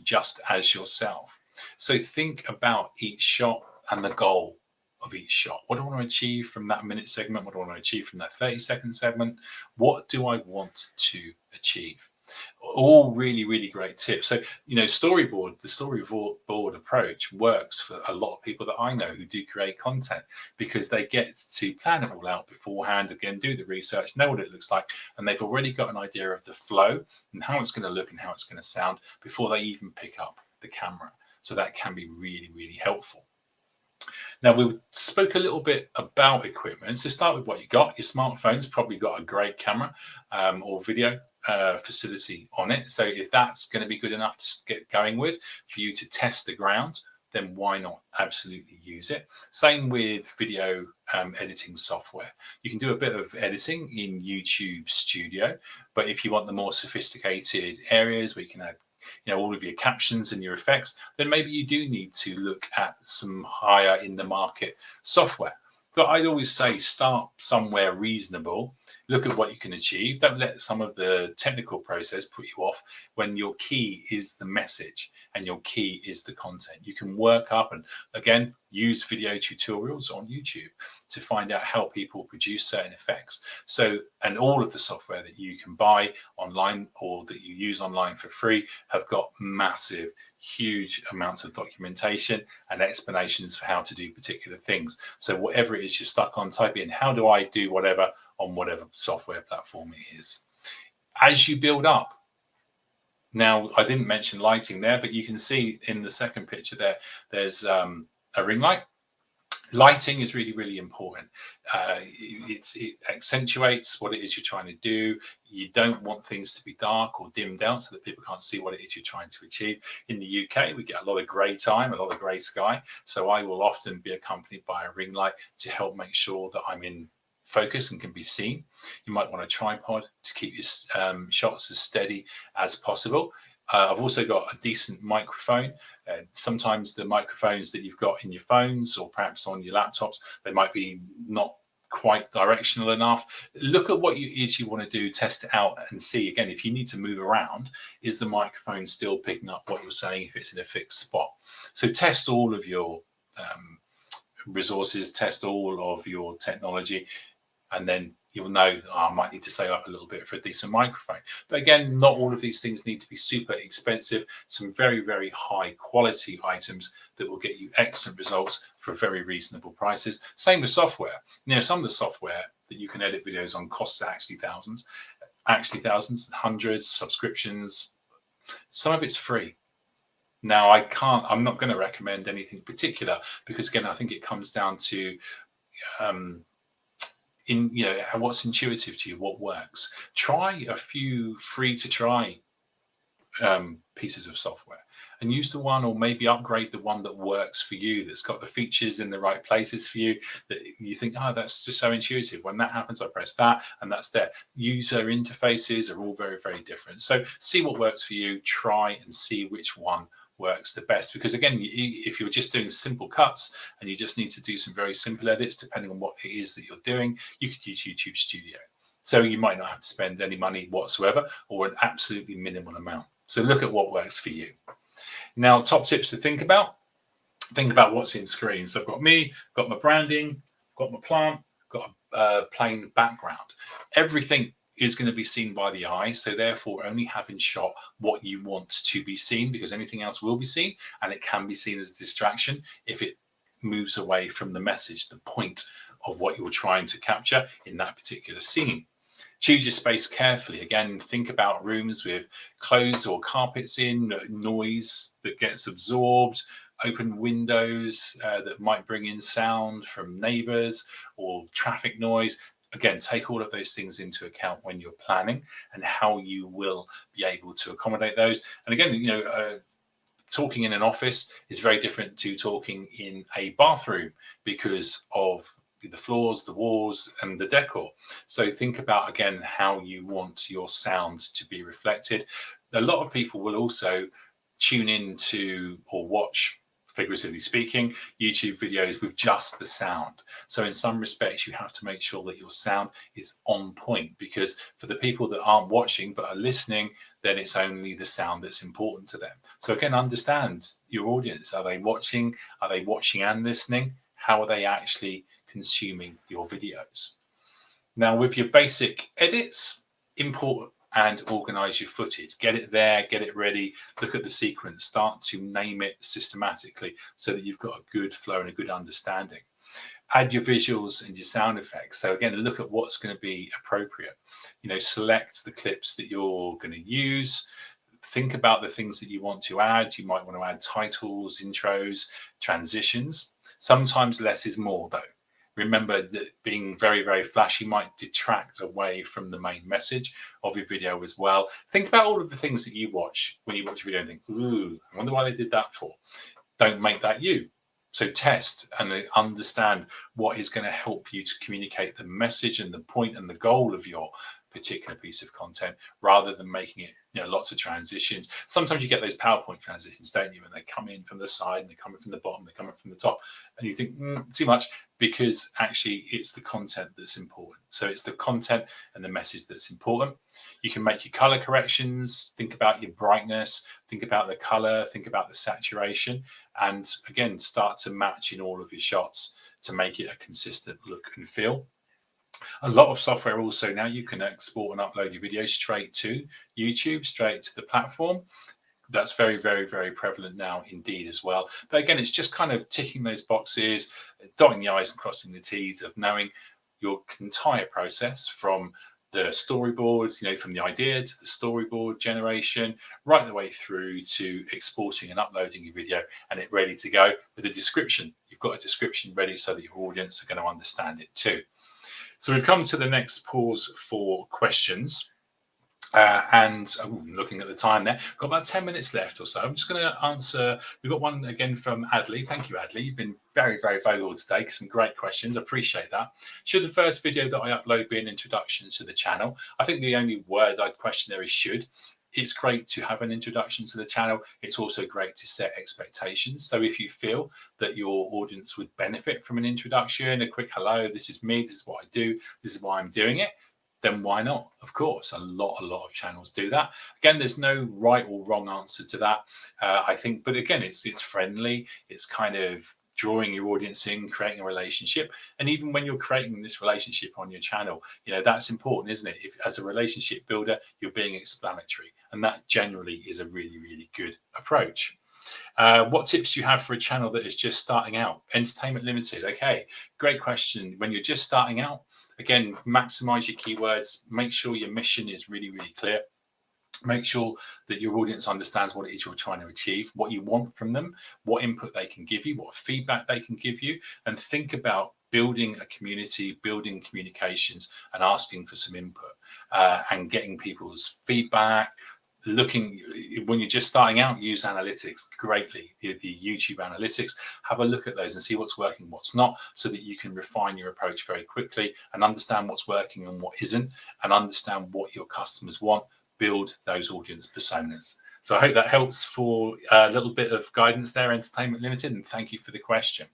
just as yourself? So think about each shot and the goal of each shot. What do I want to achieve from that minute segment? What do I want to achieve from that 30-second segment? What do I want to achieve? All really, really great tips. So, the storyboard approach works for a lot of people that I know who do create content, because they get to plan it all out beforehand, again, do the research, know what it looks like, and they've already got an idea of the flow and how it's going to look and how it's going to sound before they even pick up the camera. So that can be really, really helpful. Now, we spoke a little bit about equipment. So start with what you got. Your smartphone's probably got a great camera or video facility on it. So if that's going to be good enough to get going with for you to test the ground, then why not absolutely use it? Same with video editing software. You can do a bit of editing in YouTube Studio, but if you want the more sophisticated areas where you can add all of your captions and your effects, then maybe you do need to look at some higher in the market software. But I'd always say start somewhere reasonable. Look at what you can achieve. Don't let some of the technical process put you off when your key is the message and your key is the content. You can work up and, again, use video tutorials on YouTube to find out how people produce certain effects. So, and all of the software that you can buy online or that you use online for free have got massive, huge amounts of documentation and explanations for how to do particular things. So whatever it is you're stuck on, type in, how do I do whatever on whatever software platform it is. As you build up, now I didn't mention lighting there, but you can see in the second picture there, there's a ring light. Lighting is really, really important. It accentuates what it is you're trying to do. You don't want things to be dark or dimmed out so that people can't see what it is you're trying to achieve. In the UK, we get a lot of grey time, a lot of grey sky. So I will often be accompanied by a ring light to help make sure that I'm in focus and can be seen. You might want a tripod to keep your shots as steady as possible. I've also got a decent microphone. Sometimes the microphones that you've got in your phones or perhaps on your laptops, they might be not quite directional enough. Look at what it is you want to do, test it out and see. Again, if you need to move around, is the microphone still picking up what you're saying if it's in a fixed spot? So test all of your resources, test all of your technology, and then you'll know, oh, I might need to save up a little bit for a decent microphone. But again, not all of these things need to be super expensive. Some very, very high quality items that will get you excellent results for very reasonable prices. Same with software. You know, some of the software that you can edit videos on costs actually thousands, hundreds, subscriptions. Some of it's free. Now, I'm not going to recommend anything particular because, again, I think it comes down to what's intuitive to you, what works. Try a few free to try pieces of software and use the one, or maybe upgrade the one that works for you, that's got the features in the right places for you, that you think, oh, that's just so intuitive. When that happens, I press that and that's there. User interfaces are all very, very different. So see what works for you, try and see which one works the best. Because again, if you're just doing simple cuts and you just need to do some very simple edits, depending on what it is that you're doing, you could use YouTube Studio. So you might not have to spend any money whatsoever, or an absolutely minimal amount. So look at what works for you. Now, top tips to think about what's in screen. So I've got me, got my branding, got my plant, got a plain background. Everything is going to be seen by the eye, so therefore only having shot what you want to be seen, because anything else will be seen, and it can be seen as a distraction if it moves away from the message, the point of what you're trying to capture in that particular scene. Choose your space carefully. Again, think about rooms with clothes or carpets in, noise that gets absorbed, open windows that might bring in sound from neighbors or traffic noise. Again, take all of those things into account when you're planning and how you will be able to accommodate those. And again, talking in an office is very different to talking in a bathroom because of the floors, the walls, and the decor. So think about, again, how you want your sound to be reflected. A lot of people will also tune in to or watch, figuratively speaking, YouTube videos with just the sound. So in some respects, you have to make sure that your sound is on point, because for the people that aren't watching but are listening, then it's only the sound that's important to them. So again, understand your audience. Are they watching? Are they watching and listening? How are they actually consuming your videos? Now, with your basic edits, import and organize your footage. Get it there, get it ready, look at the sequence, start to name it systematically so that you've got a good flow and a good understanding. Add your visuals and your sound effects. So again, look at what's going to be appropriate. Select the clips that you're going to use. Think about the things that you want to add. You might want to add titles, intros, transitions. Sometimes less is more, though. Remember that being very, very flashy might detract away from the main message of your video as well. Think about all of the things that you watch when you watch a video and think, ooh, I wonder why they did that for. Don't make that you. So test and understand what is going to help you to communicate the message and the point and the goal of your particular piece of content, rather than making it lots of transitions. Sometimes you get those PowerPoint transitions, don't you? And they come in from the side and they come in from the bottom, they come in from the top, and you think too much, because actually it's the content that's important. So it's the content and the message that's important. You can make your color corrections, think about your brightness, think about the color, think about the saturation, and again, start to match in all of your shots to make it a consistent look and feel. A lot of software also now, you can export and upload your video straight to YouTube, straight to the platform. That's very, very, very prevalent now indeed as well. But again, it's just kind of ticking those boxes, dotting the I's and crossing the T's of knowing your entire process from the storyboard, from the idea to the storyboard generation, right the way through to exporting and uploading your video and it ready to go with a description. You've got a description ready so that your audience are going to understand it too. So we've come to the next pause for questions. Looking at the time there, got about 10 minutes left or so. I'm just going to answer. We've got one again from Adley. Thank you, Adley. You've been very, very valuable today. Some great questions. I appreciate that. Should the first video that I upload be an introduction to the channel? I think the only word I'd question there is should. it's great to have an introduction to the channel. It's also great to set expectations. So if you feel that your audience would benefit from an introduction, a quick hello, this is me, this is what I do, this is why I'm doing it, then why not? Of course, a lot of channels do that. Again, there's no right or wrong answer to that. I think, but again, it's friendly. It's kind of drawing your audience in, creating a relationship. And even when you're creating this relationship on your channel, that's important, isn't it? If as a relationship builder, you're being explanatory, and that generally is a really, really good approach. What tips do you have for a channel that is just starting out? Entertainment limited. Okay, great question. When you're just starting out, again, maximize your keywords. Make sure your mission is really, really clear. Make sure that your audience understands what it is you're trying to achieve, what you want from them, what input they can give you, what feedback they can give you, and think about building a community, building communications, and asking for some input and getting people's feedback. Looking, when you're just starting out, use analytics greatly. The YouTube analytics, have a look at those and see what's working, what's not, so that you can refine your approach very quickly and understand what's working and what isn't, and understand what your customers want. Build those audience personas. So I hope that helps for a little bit of guidance there, Entertainment Limited, and thank you for the question.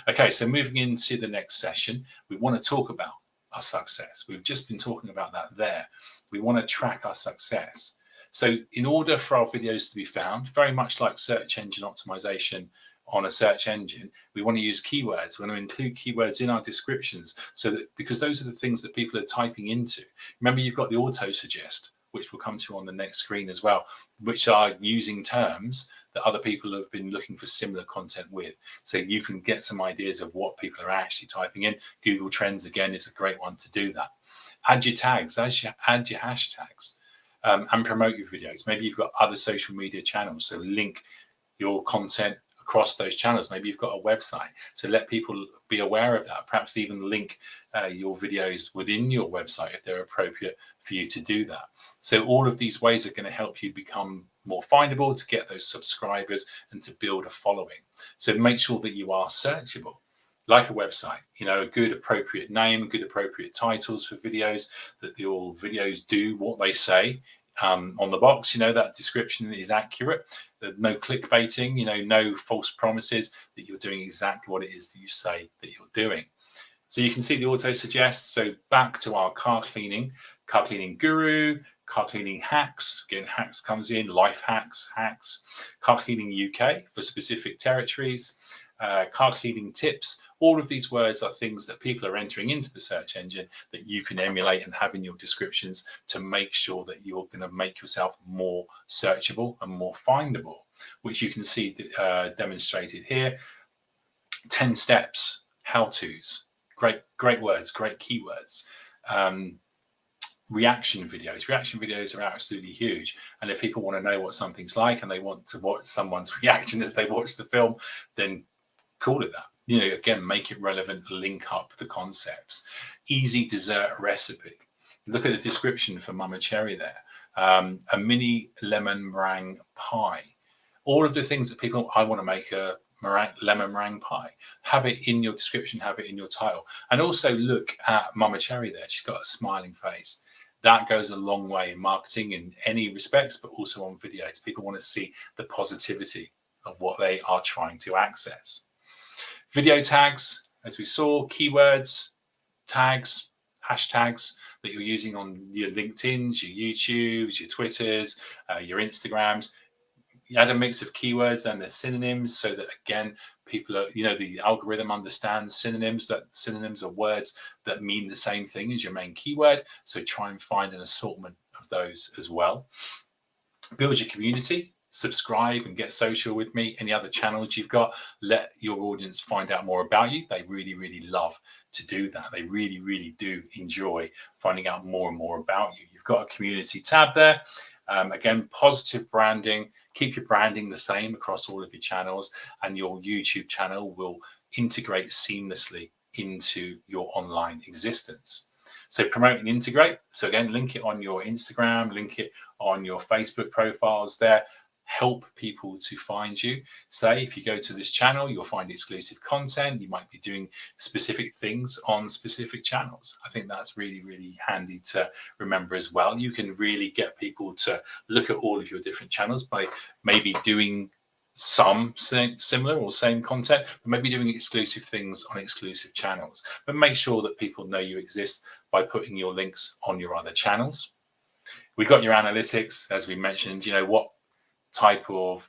Okay, so moving into the next session, we want to talk about our success. We've just been talking about that there. We want to track our success. So in order for our videos to be found, very much like search engine optimization on a search engine, we want to use keywords. We want to include keywords in our descriptions, so that, because those are the things that people are typing into. Remember, you've got the auto suggest, which we'll come to on the next screen as well, which are using terms that other people have been looking for similar content with. So you can get some ideas of what people are actually typing in. Google Trends, again, is a great one to do that. Add your tags, add your hashtags, and promote your videos. Maybe you've got other social media channels, so link your content across those channels. Maybe you've got a website, so let people be aware of that. Perhaps even link your videos within your website if they're appropriate for you to do that. So all of these ways are going to help you become more findable, to get those subscribers and to build a following. So make sure that you are searchable, like a website. A good appropriate name, good appropriate titles for videos, that your videos do what they say on the box. That description is accurate. No clickbaiting, no false promises, that you're doing exactly what it is that you say that you're doing. So you can see the auto suggest. So back to our car cleaning guru, car cleaning hacks. Again, hacks comes in, life hacks, car cleaning UK for specific territories, car cleaning tips. All of these words are things that people are entering into the search engine that you can emulate and have in your descriptions to make sure that you're going to make yourself more searchable and more findable, which you can see demonstrated here. 10 steps, how-tos, great words, great keywords. Reaction videos are absolutely huge, and if people want to know what something's like and they want to watch someone's reaction as they watch the film, then call it that. Again, make it relevant, link up the concepts. Easy dessert recipe. Look at the description for Mama Cherry there. A mini lemon meringue pie. All of the things that people, I want to make a lemon meringue pie. Have it in your description, have it in your title. And also look at Mama Cherry there. She's got a smiling face. That goes a long way in marketing in any respects, but also on videos. People want to see the positivity of what they are trying to access. Video tags, as we saw, keywords, tags, hashtags that you're using on your LinkedIns, your YouTubes, your Twitters, your Instagrams. You add a mix of keywords and their synonyms, so that again, people are, the algorithm understands synonyms, that synonyms are words that mean the same thing as your main keyword. So try and find an assortment of those as well. Build your community. Subscribe and get social with me. Any other channels you've got, let your audience find out more about you. They really, really love to do that. They really, really do enjoy finding out more and more about you. You've got a community tab there. Again, positive branding. Keep your branding the same across all of your channels, and your YouTube channel will integrate seamlessly into your online existence. So promote and integrate. So again, link it on your Instagram, link it on your Facebook profiles there. help people to find you. Say if you go to this channel, you'll find exclusive content. You might be doing specific things on specific channels. I think that's really, really handy to remember as well. You can really get people to look at all of your different channels by maybe doing some similar or same content, but maybe doing exclusive things on exclusive channels. But make sure that people know you exist by putting your links on your other channels. We got your analytics, as we mentioned, what type of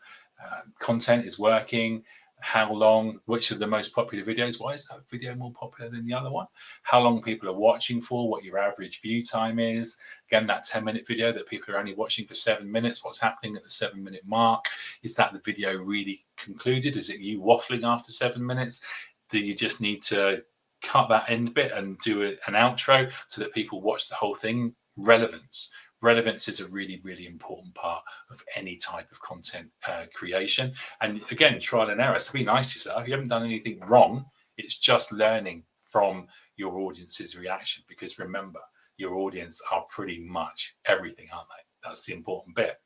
content is working, how long, which of the most popular videos, why is that video more popular than the other one, how long people are watching for, what your average view time is. Again, that 10-minute video that people are only watching for 7 minutes, what's happening at the 7-minute mark. Is that the video really concluded? Is it you waffling after 7 minutes? Do you just need to cut that end bit and do an outro so that people watch the whole thing? Relevance is a really, really important part of any type of content creation. And again, trial and error. So be nice to yourself. You haven't done anything wrong. It's just learning from your audience's reaction, because remember, your audience are pretty much everything, aren't they? That's the important bit.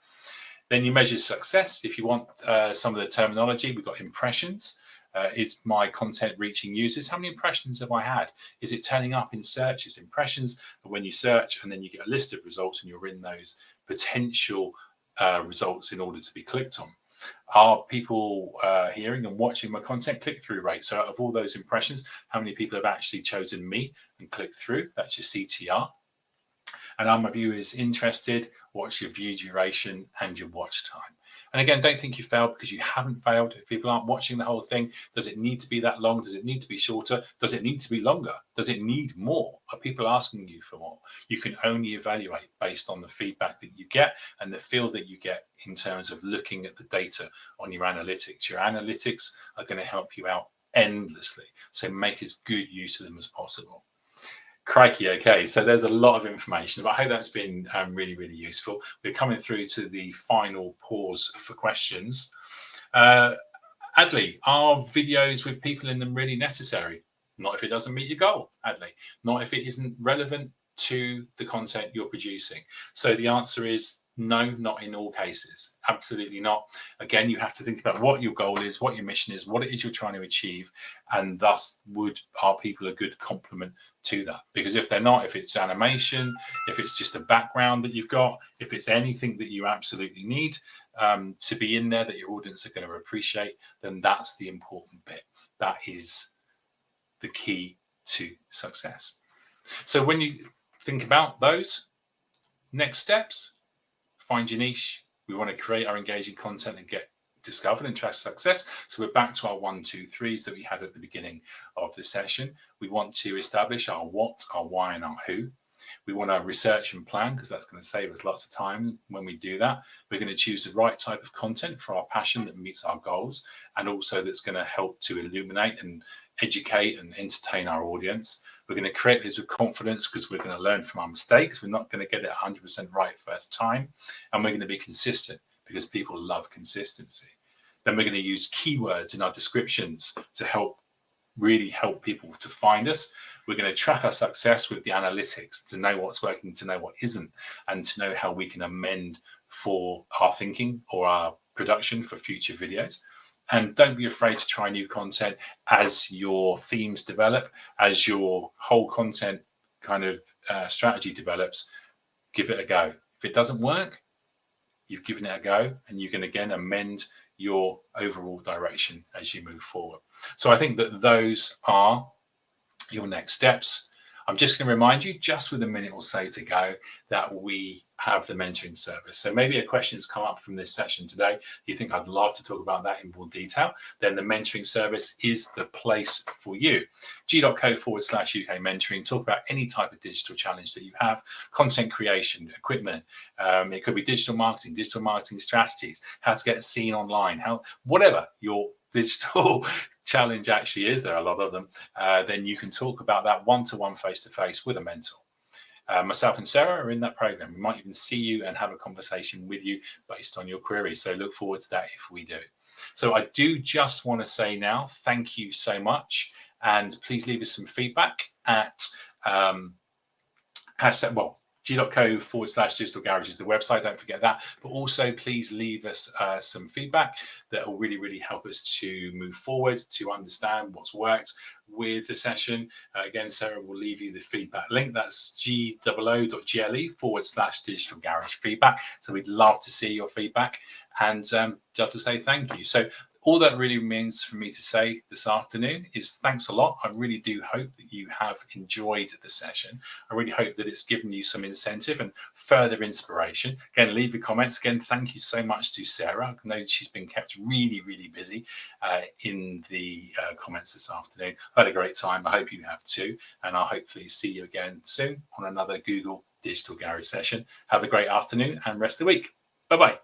Then you measure success. If you want some of the terminology, we've got impressions. Is my content reaching users? How many impressions have I had? Is it turning up in searches? Impressions are when you search and then you get a list of results and you're in those potential results in order to be clicked on. Are people hearing and watching my content? Click-through rate. So out of all those impressions, how many people have actually chosen me and clicked through? That's your CTR. And are my viewers interested? What's your view duration and your watch time? And again, don't think you failed, because you haven't failed. If people aren't watching the whole thing, does it need to be that long? Does it need to be shorter? Does it need to be longer? Does it need more? Are people asking you for more? You can only evaluate based on the feedback that you get and the feel that you get in terms of looking at the data on your analytics. Your analytics are going to help you out endlessly. So make as good use of them as possible. Crikey, okay, so there's a lot of information, but I hope that's been really, really useful. We're coming through to the final pause for questions. Adley, are videos with people in them really necessary? Not if it doesn't meet your goal, Adley. Not if it isn't relevant to the content you're producing. So the answer is no, not in all cases. Absolutely not. Again, you have to think about what your goal is, what your mission is, what it is you're trying to achieve, and thus are people a good complement to that? Because if they're not, if it's animation, if it's just a background that you've got, if it's anything that you absolutely need to be in there that your audience are going to appreciate, then that's the important bit. That is the key to success. So when you think about those next steps, find your niche. We want to create our engaging content and get discovered and track success. So we're back to our 1, 2, 3s that we had at the beginning of the session. We want to establish our what, our why, and our who. We want to research and plan, because that's going to save us lots of time when we do that. We're going to choose the right type of content for our passion that meets our goals, and also that's going to help to illuminate and educate and entertain our audience. We're going to create these with confidence, because we're going to learn from our mistakes. We're not going to get it 100% right first time. And we're going to be consistent, because people love consistency. Then we're going to use keywords in our descriptions to really help people to find us. We're going to track our success with the analytics to know what's working, to know what isn't, and to know how we can amend for our thinking or our production for future videos. And don't be afraid to try new content as your themes develop, as your whole content kind of strategy develops. Give it a go. If it doesn't work, you've given it a go, and you can again amend your overall direction as you move forward. So I think that those are your next steps. I'm just going to remind you, just with a minute or so to go, that we have the mentoring service. So maybe a question's come up from this session today. You think I'd love to talk about that in more detail, then the mentoring service is the place for you. g.co/UK mentoring. Talk about any type of digital challenge that you have, content creation, equipment. It could be digital marketing strategies, how to get seen online, whatever your digital challenge actually is, there are a lot of them, then you can talk about that one-to-one, face-to-face with a mentor. Myself and Sarah are in that program. We might even see you and have a conversation with you based on your query. So look forward to that if we do. So I do just want to say now, thank you so much. And please leave us some feedback at g.co/digital garage is the website. Don't forget that. But also, please leave us some feedback that will really, really help us to move forward, to understand what's worked with the session. Again, Sarah will leave you the feedback link. That's goo.gle/digital garage feedback. So we'd love to see your feedback and just to say thank you. So all that really means for me to say this afternoon is thanks a lot. I really do hope that you have enjoyed the session. I really hope that it's given you some incentive and further inspiration. Again, leave your comments. Again, thank you so much to Sarah. I know she's been kept really, really busy in the comments this afternoon. I had a great time. I hope you have too. And I'll hopefully see you again soon on another Google Digital Garage session. Have a great afternoon and rest of the week. Bye-bye.